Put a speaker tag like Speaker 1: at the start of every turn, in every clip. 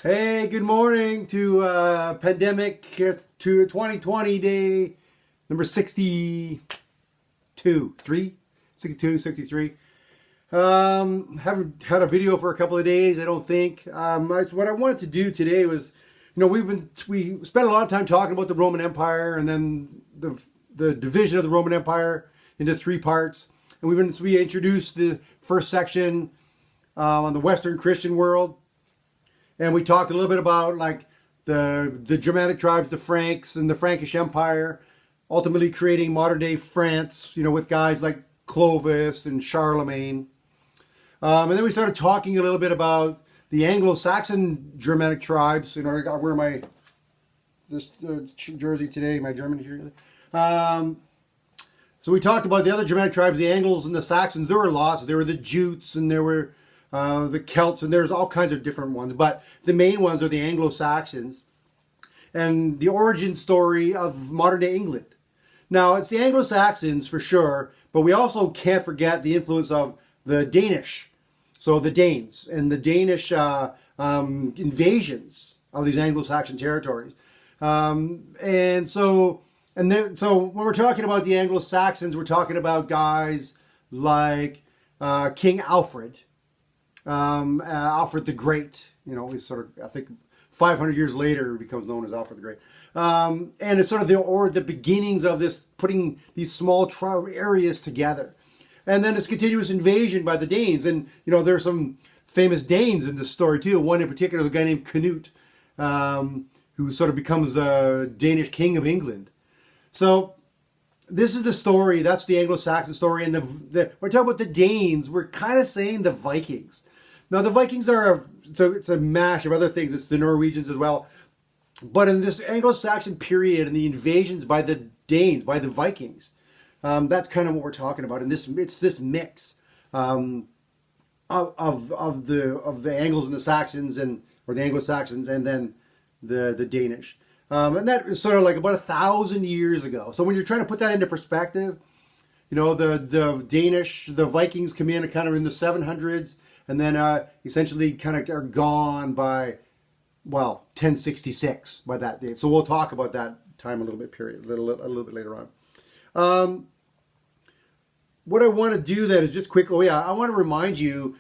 Speaker 1: Hey, good morning to pandemic to 2020 day number 62, 63. Haven't had a video for a couple of days, I don't think. What I wanted to do today was, we spent a lot of time talking about the Roman Empire and then the division of the Roman Empire into three parts. And we introduced the first section on the Western Christian world. And we talked a little bit about like the Germanic tribes, the Franks and the Frankish Empire, ultimately creating modern day France, with guys like Clovis and Charlemagne. And then we started talking a little bit about the Anglo-Saxon Germanic tribes. I wear my jersey today, my German jersey. So we talked about the other Germanic tribes, the Angles and the Saxons. There were lots. There were the Jutes and there were the Celts, and there's all kinds of different ones, but the main ones are the Anglo-Saxons and the origin story of modern day England. Now, it's the Anglo-Saxons for sure, but we also can't forget the influence of the Danish. So the Danes and the Danish invasions of these Anglo-Saxon territories. So when we're talking about the Anglo-Saxons, we're talking about guys like King Alfred. Alfred the Great, he's sort of, I think 500 years later becomes known as Alfred the Great. And it's sort of the beginnings of this, putting these small areas together. And then this continuous invasion by the Danes. And, there's some famous Danes in this story too. One in particular is a guy named Canute, who sort of becomes the Danish king of England. So this is the story. That's the Anglo-Saxon story. And we're talking about the Danes. We're kind of saying the Vikings. Now, the Vikings it's a mash of other things. It's the Norwegians as well. But in this Anglo-Saxon period and the invasions by the Danes, by the Vikings, that's kind of what we're talking about. And it's this mix of the Angles and the Saxons or the Anglo-Saxons and then the Danish. And that is sort of like about 1,000 years ago. So when you're trying to put that into perspective, the Danish, the Vikings come in kind of in the 700s, and then essentially kind of are gone by, 1066 by that date. So we'll talk about that time a little bit later on. What I want to do then is just quickly, I want to remind you,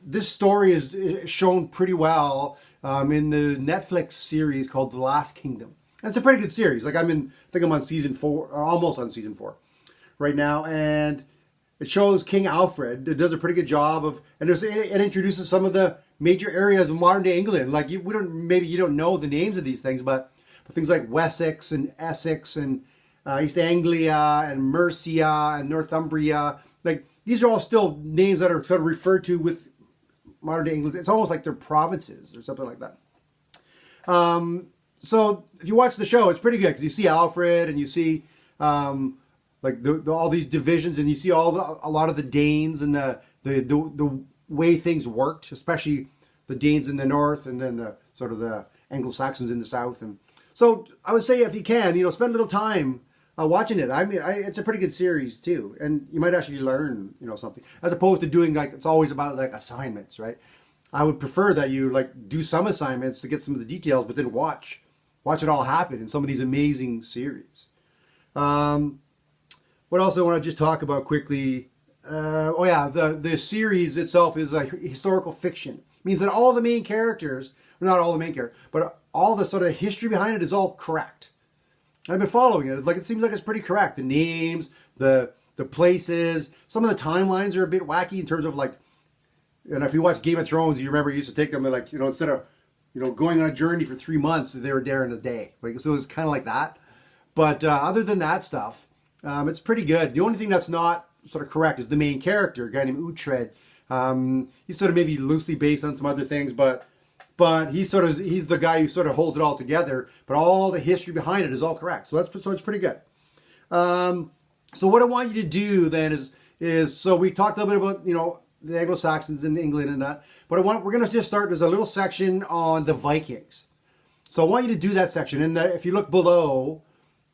Speaker 1: this story is shown pretty well in the Netflix series called The Last Kingdom. And it's a pretty good series. Like I think I'm on season 4, or almost on season 4 right now. And it shows King Alfred. It does a pretty good job and it introduces some of the major areas of modern day England. Like you don't know the names of these things, but things like Wessex and Essex and East Anglia and Mercia and Northumbria. Like these are all still names that are sort of referred to with modern day England. It's almost like they're provinces or something like that. So if you watch the show, it's pretty good because you see Alfred and you see all these divisions, and you see a lot of the Danes and the way things worked, especially the Danes in the north and then the sort of the Anglo-Saxons in the south. And so I would say if you can, spend a little time watching it. I mean, it's a pretty good series too, and you might actually learn, something, as opposed to doing it's always about like assignments, right? I would prefer that you do some assignments to get some of the details, but then watch it all happen in some of these amazing series. What else I want to just talk about quickly? The series itself is like historical fiction. It means that all the main characters, well, not all the main characters, but all the sort of history behind it is all correct. I've been following it. It seems like it's pretty correct. The names, the places, some of the timelines are a bit wacky in terms of and if you watch Game of Thrones, you remember you used to take them instead of going on a journey for 3 months, they were there in a day. So it's kind of like that. But other than that stuff, it's pretty good. The only thing that's not sort of correct is the main character, a guy named Uhtred. He's sort of maybe loosely based on some other things, but he's the guy who sort of holds it all together. But all the history behind it is all correct. So it's pretty good. So what I want you to do then is so we talked a little bit about the Anglo-Saxons in England and that, but we're going to just start. There's a little section on the Vikings. So I want you to do that section, and if you look below,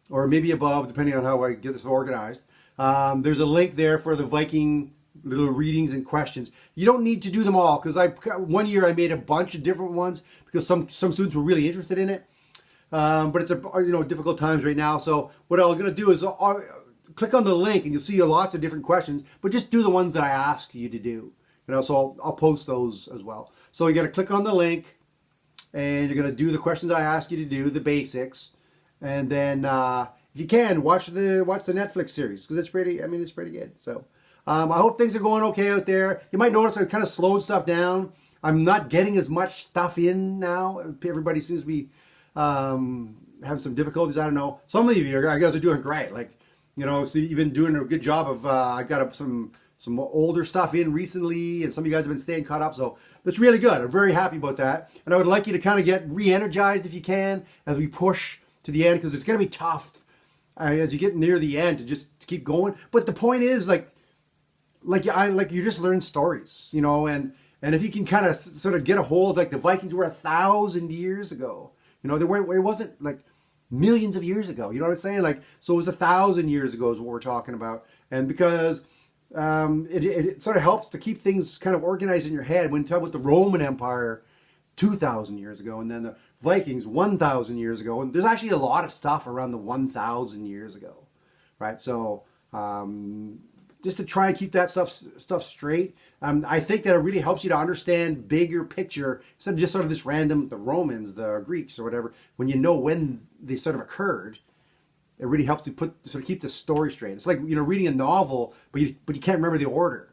Speaker 1: or maybe above, depending on how I get this organized, there's a link there for the Viking little readings and questions. You don't need to do them all, because one year I made a bunch of different ones because some students were really interested in it. But it's difficult times right now. So what I'm going to do is click on the link and you'll see lots of different questions, but just do the ones that I ask you to do. So I'll post those as well. So you got to click on the link and you're going to do the questions I ask you to do, the basics, and then if you can watch the Netflix series, because it's pretty good. So I hope things are going okay out there. You might notice I kind of slowed stuff down. I'm not getting as much stuff in now. Everybody seems to be having some difficulties. I don't know. Some of you guys are doing great. So you've been doing a good job of. I got some older stuff in recently, and some of you guys have been staying caught up. So that's really good. I'm very happy about that. And I would like you to kind of get re-energized if you can as we push to the end, because it's going to be tough as you get near the end to keep going. But the point is, you just learn stories, and if you can kind of sort of get a hold, like the Vikings were 1,000 years ago. It wasn't like millions of years ago. You know what I'm saying? So it was 1,000 years ago is what we're talking about. And because it sort of helps to keep things kind of organized in your head when you talk about the Roman Empire 2,000 years ago, and then the Vikings 1,000 years ago. And there's actually a lot of stuff around the 1,000 years ago, right? So just to try and keep that stuff straight. I think that it really helps you to understand bigger picture instead of just sort of this random, the Romans, the Greeks or whatever. When you know when they sort of occurred, it really helps you sort of keep the story straight. It's like, reading a novel, but you can't remember the order.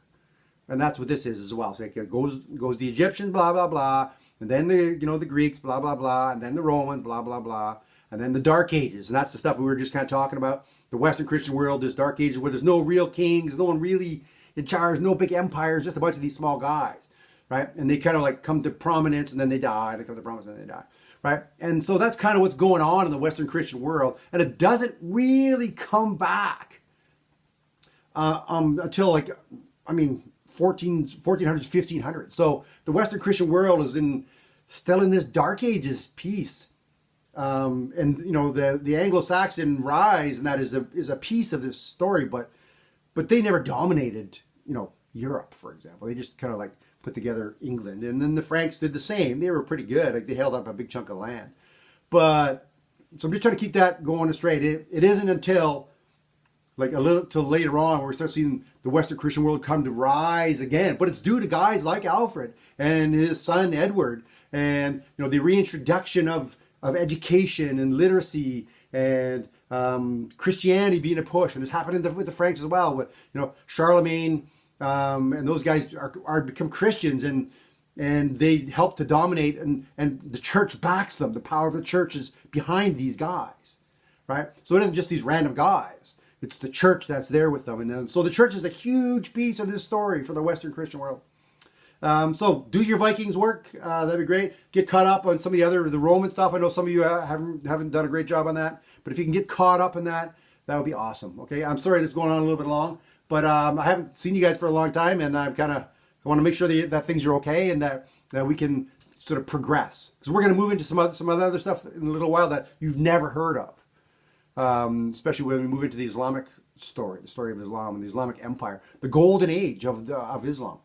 Speaker 1: And that's what this is as well. So it goes the Egyptians, blah, blah, blah. And then the Greeks, blah, blah, blah. And then the Romans, blah, blah, blah. And then the Dark Ages. And that's the stuff we were just kind of talking about. The Western Christian world, there's Dark Ages where there's no real kings, no one really in charge, no big empires, just a bunch of these small guys, right? And they kind of come to prominence and then they die. They come to prominence and then they die, right? And so that's kind of what's going on in the Western Christian world. And it doesn't really come back until 1400s, 1500s. So the Western Christian world is still in this Dark Ages piece. And the Anglo-Saxon rise, and that is a piece of this story, but they never dominated Europe, for example. They just kind of put together England, and then the Franks did the same. They were pretty good. They held up a big chunk of land. But so I'm just trying to keep that going straight. It isn't until a little till later on where we start seeing the Western Christian world come to rise again. But it's due to guys like Alfred and his son Edward, and the reintroduction of education and literacy and Christianity being a push, and it's happening with the Franks as well. With Charlemagne and those guys are become Christians, and they help to dominate, and the church backs them. The power of the church is behind these guys, right? So it isn't just these random guys; it's the church that's there with them, and then so the church is a huge piece of this story for the Western Christian world. So do your Vikings work. That'd be great. Get caught up on some of the Roman stuff. I know some of you haven't done a great job on that, but if you can get caught up in that, that would be awesome. Okay. I'm sorry it's going on a little bit long, but I haven't seen you guys for a long time, and I want to make sure that things are okay and that we can sort of progress, because we're going to move into some other stuff in a little while that you've never heard of, especially when we move into the Islamic story, the story of Islam and the Islamic Empire, the golden age of Islam.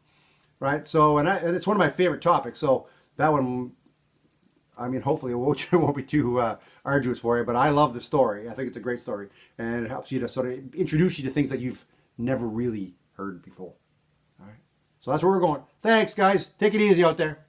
Speaker 1: Right, so and it's one of my favorite topics. So that one, hopefully it won't be too arduous for you. But I love the story. I think it's a great story, and it helps you to sort of introduce you to things that you've never really heard before. All right, so that's where we're going. Thanks, guys. Take it easy out there.